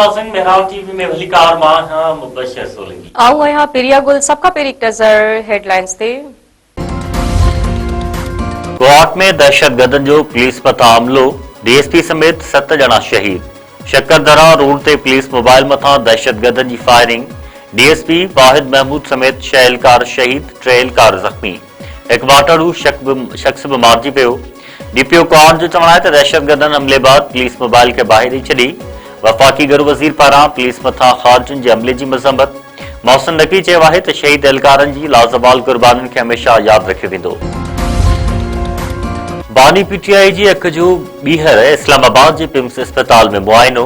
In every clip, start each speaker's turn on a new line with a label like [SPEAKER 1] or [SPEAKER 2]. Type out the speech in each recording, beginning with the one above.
[SPEAKER 1] नाज़रीन मेहराब टीवी में भली कार मां हां मुबशर सोलंगी
[SPEAKER 2] आऊं आहियां प्रिया गुल। सबका पहिरीं नज़र हेडलाइंस ते।
[SPEAKER 3] कोर्ट में दहशतगर्दनि जो पुलिस मथां हमलो, डीएसपी समेत 7 ॼणा शहीद। शक्करदरा रोड ते पुलिस मोबाइल मथां दहशतगर्दनि जी फायरिंग, डीएसपी वाहिद महमूद समेत 6 एहलकार शहीद, 3 एहलकार ज़ख़्मी। हिकु वाटड़ू शख्स बि मारिजी पियो। डीपीओ कोर्ट जो चवणु आहे त दहशतगर्दनि हमले बाद पुलिस मोबाइल खे ॿाहिरि ई छॾी। वफ़ाक़ी गृह वज़ीर पारां पुलिस मथां ख़ारजनि जे हमले जी मज़म्मत। मोहसिन नक़वी चयो आहे त शहीद एहलकारनि जी लाज़वाल क़ुर्बानियुनि खे हमेशह यादि रखियो वेंदो। बानी पीटीआई जी अखि जो ॿीहर इस्लामाबाद जे पिम्स अस्पताल में मुआइनो।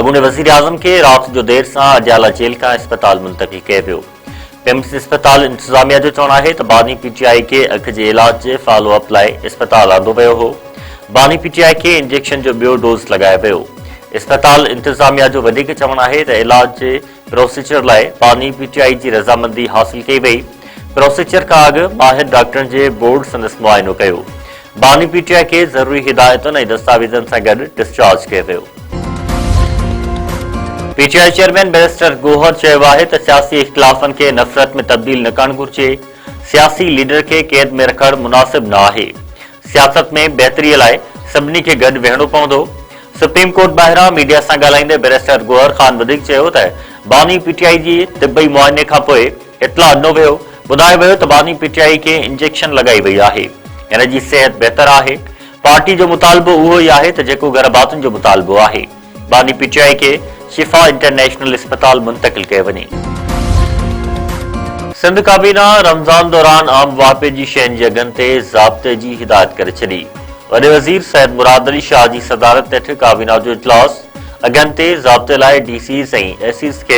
[SPEAKER 3] अॻूणे वज़ीर आज़म खे राति जो देर सां अडियाला जेल खां अस्पताल मुंतक़िल कयो वियो। पिम्स अस्पताल इंतज़ामिया जो चवणु आहे त बानी पीटीआई खे अखि जे इलाज जे फॉलोअप लाइ अस्पताल आंदो वियो हो। बानी पीटीआई खे इंजेक्शन जो ॿियो डोज़ लॻायो वियो। अस्पताल इंतज़ामिया जो वधीक चवणु आहे त इलाज जे प्रोसीजर लाइ बानी पीटीआई जी रज़ामंदी हासिल कई वई। प्रोसीजर खां अॻु माहिर डॉक्टरनि जे बोर्ड संदसि मुआइनो कयो। बानी पीटीआई खे ज़रूरी हिदायतुनि ऐं दस्तावेज़नि सां गॾु डिस्चार्ज कयो वियो। पीटीआई चेयरमैन बैरिस्टर गोहर चयो आहे त सियासी इख़्तिलाफ़नि खे नफ़रत में तब्दील न करणु घुरिजे। सियासी लीडर खे क़ैद में रखणु मुनासिब न आहे। सियासत में बहितरीअ लाइ सभिनी खे गॾु वेहणो पवंदो। सुप्रीम कोर्ट ॿाहिरां मीडिया सां ॻाल्हाईंदे बैरिस्टर गोहर ख़ान वधीक चयो त बानी पीटीआई जी तिबई मुआइने खां पोइ इतला ॾिनो वियो। ॿुधायो वियो त बानी पीटीआई खे इंजेक्शन लॻाई वई आहे। हिन जी सिहत बहितर आहे। पार्टी जो मुतालबो उहो ई आहे त जेको गरबातुनि जो मुतालबो आहे। बानी पीटीआई खे शिफा इंटरनेशनल अस्पताल मुंतकिल कयो वञे। सिंध काबीना रमज़ान दौरान आम वापे जी शयुनि जी अघनि ते ज़ाब्ते जी हिदायत करे छॾी। वॾे वज़ीर सैयद मुराद अली शाह जी सदारत हेठि काबीना जो इजलास। अघनि ते ज़ाब्ते लाइ डीसीज़ ऐं एसीज़ खे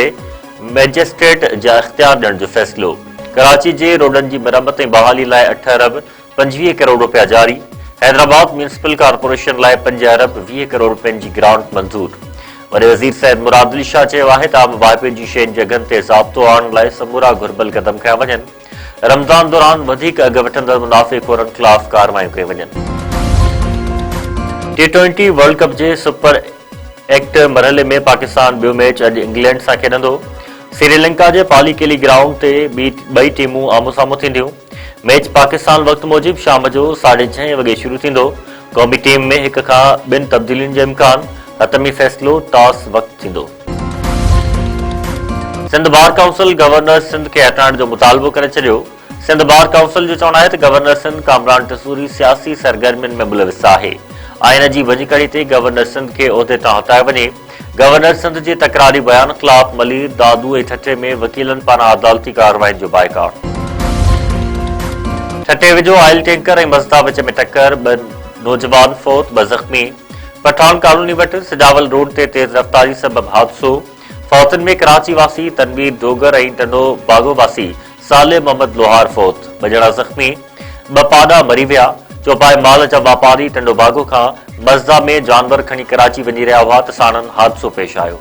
[SPEAKER 3] मैजिस्ट्रेट जा इख़्तियार ॾियण जो फ़ैसिलो। कराची जे रोडनि जी मरम्मत ऐं बहाली लाइ 8 अरब 25 करोड़ रुपया जारी। हैदराबाद म्यूनिसिपल कॉर्पोरेशन लाइ 5 अरब 20 करोड़ रुपयनि जी ग्रांट मंज़ूर। वॾे वज़ीर सैयद मुराद अली शाह चयो आहे त आम वाइपे जी शयुनि जे अघनि ते ज़ाब्तो आणण लाइ समूरा घुर्बल क़दम खयां वञनि। रमज़ान दौरान वधीक अघ वठंदड़ मुनाफ़िक़ोरनि ख़िलाफ़ कार्रवायूं कयूं वञनि। T20 वर्ल्ड कप जे सुपर 8 मरहले में पाकिस्तान ॿियो मैच अॼु इंग्लैंड सां खेॾंदो। श्रीलंका जे पालीकेली ग्राउंड ते ॿई टीमूं आम्हूं साम्हूं थींदियूं। मैच पाकिस्तान वक़्तु मूजिबि शाम जो 6:30 वॻे शुरू थींदो। क़ौमी टीम में 1 खां 2 तब्दीलियुनि जो इम्कान। हतमी फ़ैसिलो टॉस वक़्तु थींदो। Sindh bar council governor Sindh खे हटाइण जो मुतालबो करे छॾियो। सिंध बार काउंसिल जो चवणु आहे त गवर्नर सिंध कामरान टसूरी सियासी सरगर्मियुनि में मुलविस आहे। आइन जी वञकड़ी ते गवर्नर सिंध खे उहिदे तां हटायो वञे। गवर्नर सिंध जे तकरारी बयान ख़िलाफ़ मलीर दादू ऐं ठटे में वकीलनि पारां अदालती कार्रवाई जो बाइकाट। ठटे वेझो ऑयल टैंकर ऐं मज़दा विच में टक्कर, 2 नौजवान फौत, 2 ज़ख़्मी। पठान कॉलोनी वटि सजावल रोड ते तेज़ रफ़्तारी सबबि हादसो। फौतनि में कराची वासी तनवीर डोगर ऐं टंडो बागो वासी साले मोहम्मद लोहार फौत, 2 ॼणा ज़ख़्मी। 2 पाॾा मरी विया। चौपाए माल जा वापारी टंडो बागो खां मज़दा में जानवर खणी कराची वञी रहिया हुआ त साणनि हादसो पेश आयो।